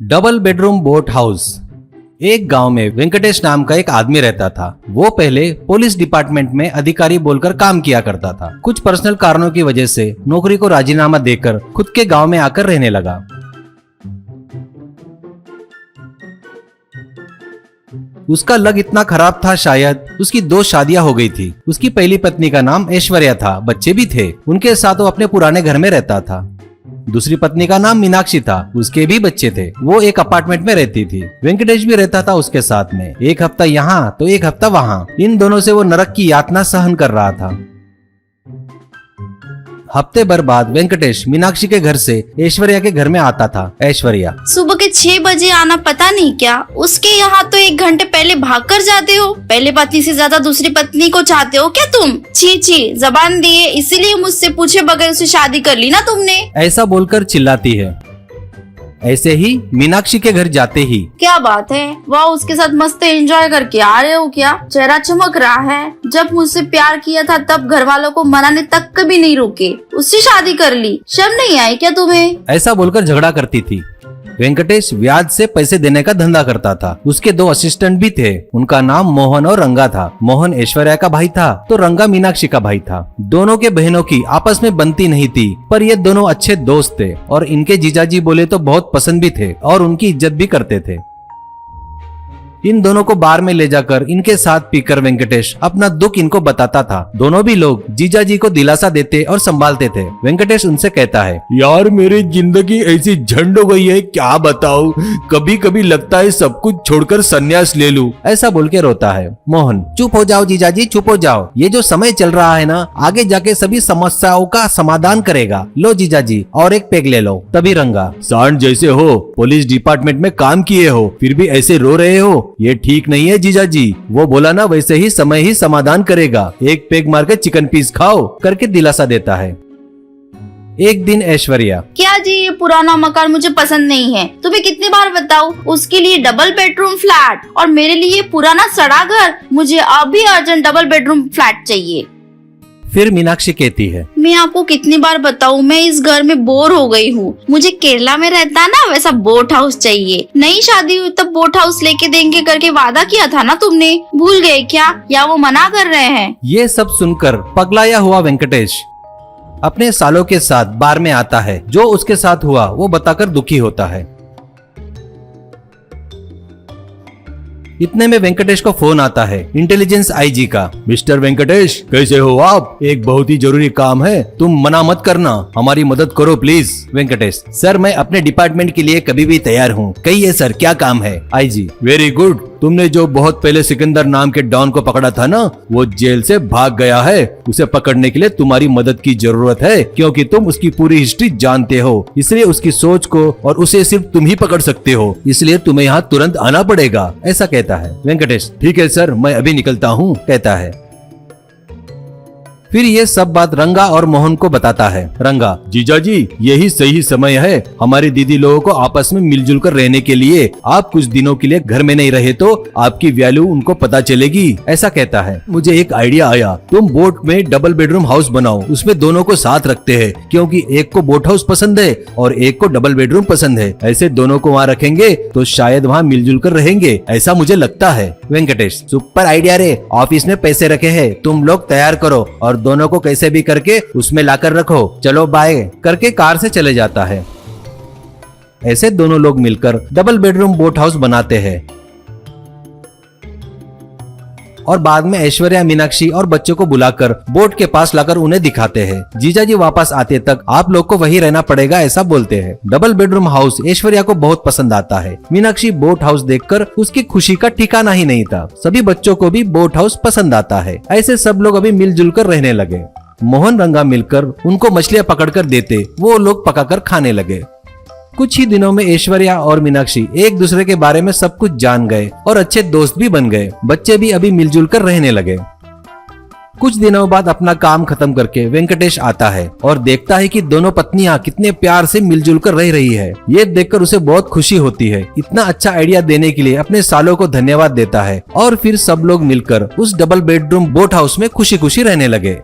Double bedroom boat house. एक गांव में वेंकटेश नाम का एक आदमी रहता था। वो पहले पुलिस डिपार्टमेंट में अधिकारी बोलकर काम किया करता था। कुछ पर्सनल कारणों की वजह से नौकरी को राजीनामा देकर खुद के गांव में आकर रहने लगा। उसका लक इतना खराब था, शायद उसकी 2 शादियां हो गई थी। उसकी पहली पत्नी का नाम ऐश्वर्या था, बच्चे भी थे। उनके साथ वो अपने पुराने घर में रहता था। दूसरी पत्नी का नाम मीनाक्षी था, उसके भी बच्चे थे। वो एक अपार्टमेंट में रहती थी। वेंकटेश भी रहता था उसके साथ में। एक हफ्ता यहाँ तो एक हफ्ता वहाँ। इन दोनों से वो नरक की यातना सहन कर रहा था। हफ्ते भर बाद वेंकटेश मीनाक्षी के घर से ऐश्वर्या के घर में आता था। ऐश्वर्या सुबह के 6 बजे आना पता नहीं क्या, उसके यहाँ तो 1 घंटे पहले भाग कर जाते हो। पहले पत्नी से ज्यादा दूसरी पत्नी को चाहते हो क्या तुम? छी छी, जबान दिए इसीलिए मुझसे पूछे बगैर उसे शादी कर ली ना तुमने। ऐसा बोलकर चिल्लाती है। ऐसे ही मीनाक्षी के घर जाते ही क्या बात है, वाह उसके साथ मस्त एंजॉय करके आ रहे हो क्या? चेहरा चमक रहा है। जब मुझसे प्यार किया था तब घर वालों को मनाने तक कभी नहीं रुके, उससे शादी कर ली। शर्म नहीं आई क्या तुम्हें? ऐसा बोलकर झगड़ा करती थी। वेंकटेश ब्याज से पैसे देने का धंधा करता था। उसके 2 असिस्टेंट भी थे। उनका नाम मोहन और रंगा था। मोहन ऐश्वर्या का भाई था तो रंगा मीनाक्षी का भाई था। दोनों के बहनों की आपस में बनती नहीं थी, पर ये दोनों अच्छे दोस्त थे और इनके जीजाजी बोले तो बहुत पसंद भी थे और उनकी इज्जत भी करते थे। इन दोनों को बार में ले जाकर इनके साथ पीकर वेंकटेश अपना दुख इनको बताता था। दोनों भी लोग जीजाजी को दिलासा देते और संभालते थे। वेंकटेश उनसे कहता है, यार मेरी जिंदगी ऐसी झंड हो गई है, क्या बताऊं। कभी कभी लगता है सब कुछ छोड़कर संन्यास ले लूं। ऐसा बोल के रोता है। मोहन चुप हो जाओ जीजाजी, चुप हो जाओ। ये जो समय चल रहा है ना, आगे जाके सभी समस्याओं का समाधान करेगा। लो जीजाजी और एक पेग ले लो। तभी रंगा, सांड जैसे हो, पुलिस डिपार्टमेंट में काम किए हो, फिर भी ऐसे रो रहे हो, ये ठीक नहीं है जीजाजी। वो बोला ना वैसे ही समय ही समाधान करेगा। एक पेग मार के चिकन पीस खाओ करके दिलासा देता है। एक दिन ऐश्वर्या, क्या जी ये पुराना मकान मुझे पसंद नहीं है। तुम्हें कितनी बार बताऊं, उसके लिए डबल बेडरूम फ्लैट और मेरे लिए पुराना सड़ा घर। मुझे अभी अर्जेंट डबल बेडरूम फ्लैट चाहिए। फिर मीनाक्षी कहती है, मैं आपको कितनी बार बताऊं, मैं इस घर में बोर हो गई हूँ। मुझे केरला में रहता ना वैसा बोट हाउस चाहिए। नई शादी हुई तब बोट हाउस लेके देंगे करके वादा किया था ना तुमने, भूल गए क्या? या वो मना कर रहे हैं? ये सब सुनकर पगलाया हुआ वेंकटेश अपने सालों के साथ बार में आता है। जो उसके साथ हुआ वो बताकर दुखी होता है। इतने में वेंकटेश को फोन आता है इंटेलिजेंस आईजी का। मिस्टर वेंकटेश कैसे हो आप? एक बहुत ही जरूरी काम है, तुम मना मत करना, हमारी मदद करो प्लीज। वेंकटेश, सर मैं अपने डिपार्टमेंट के लिए कभी भी तैयार हूँ। कहिए सर क्या काम है? IG, very good. तुमने जो बहुत पहले सिकंदर नाम के डॉन को पकड़ा था ना, वो जेल से भाग गया है। उसे पकड़ने के लिए तुम्हारी मदद की जरूरत है, क्योंकि तुम उसकी पूरी हिस्ट्री जानते हो। इसलिए उसकी सोच को और उसे सिर्फ तुम ही पकड़ सकते हो, इसलिए तुम्हें यहाँ तुरंत आना पड़ेगा। ऐसा कहता है वेंकटेश। ठीक है सर, मैं अभी निकलता हूँ, कहता है। फिर ये सब बात रंगा और मोहन को बताता है। रंगा, जीजाजी यही सही समय है हमारी दीदी लोगों को आपस में मिलजुल कर रहने के लिए। आप कुछ दिनों के लिए घर में नहीं रहे तो आपकी वैल्यू उनको पता चलेगी। ऐसा कहता है। मुझे एक आइडिया आया, तुम बोट में डबल बेडरूम हाउस बनाओ, उसमें दोनों को साथ रखते हैं, क्योंकि एक को बोट हाउस पसंद है और एक को डबल बेडरूम पसंद है। ऐसे दोनों को वहाँ रखेंगे तो शायद वहाँ मिलजुल कर रहेंगे, ऐसा मुझे लगता है। वेंकटेश, सुपर आइडिया रे, ऑफिस में पैसे रखे हैं, तुम लोग तैयार करो और दोनों को कैसे भी करके उसमें लाकर रखो। चलो बाय करके कार से चले जाता है। ऐसे दोनों लोग मिलकर डबल बेडरूम बोट हाउस बनाते हैं और बाद में ऐश्वर्या, मीनाक्षी और बच्चों को बुलाकर बोट के पास लाकर उन्हें दिखाते हैं। जीजाजी वापस आते तक आप लोग को वही रहना पड़ेगा, ऐसा बोलते हैं। डबल बेडरूम हाउस ऐश्वर्या को बहुत पसंद आता है। मीनाक्षी बोट हाउस देखकर उसकी खुशी का ठिकाना ही नहीं था। सभी बच्चों को भी बोट हाउस पसंद आता है। ऐसे सब लोग अभी मिलजुल कर रहने लगे। मोहन रंगा मिलकर उनको मछलियां पकड़कर देते, वो लोग पकाकर खाने लगे। कुछ ही दिनों में ऐश्वर्या और मीनाक्षी एक दूसरे के बारे में सब कुछ जान गए और अच्छे दोस्त भी बन गए। बच्चे भी अभी मिलजुल कर रहने लगे। कुछ दिनों बाद अपना काम खत्म करके वेंकटेश आता है और देखता है कि दोनों पत्नियां कितने प्यार से मिलजुल कर रह रही है। ये देखकर उसे बहुत खुशी होती है। इतना अच्छा आइडिया देने के लिए अपने सालों को धन्यवाद देता है और फिर सब लोग मिलकर उस डबल बेडरूम बोट हाउस में खुशी खुशी रहने लगे।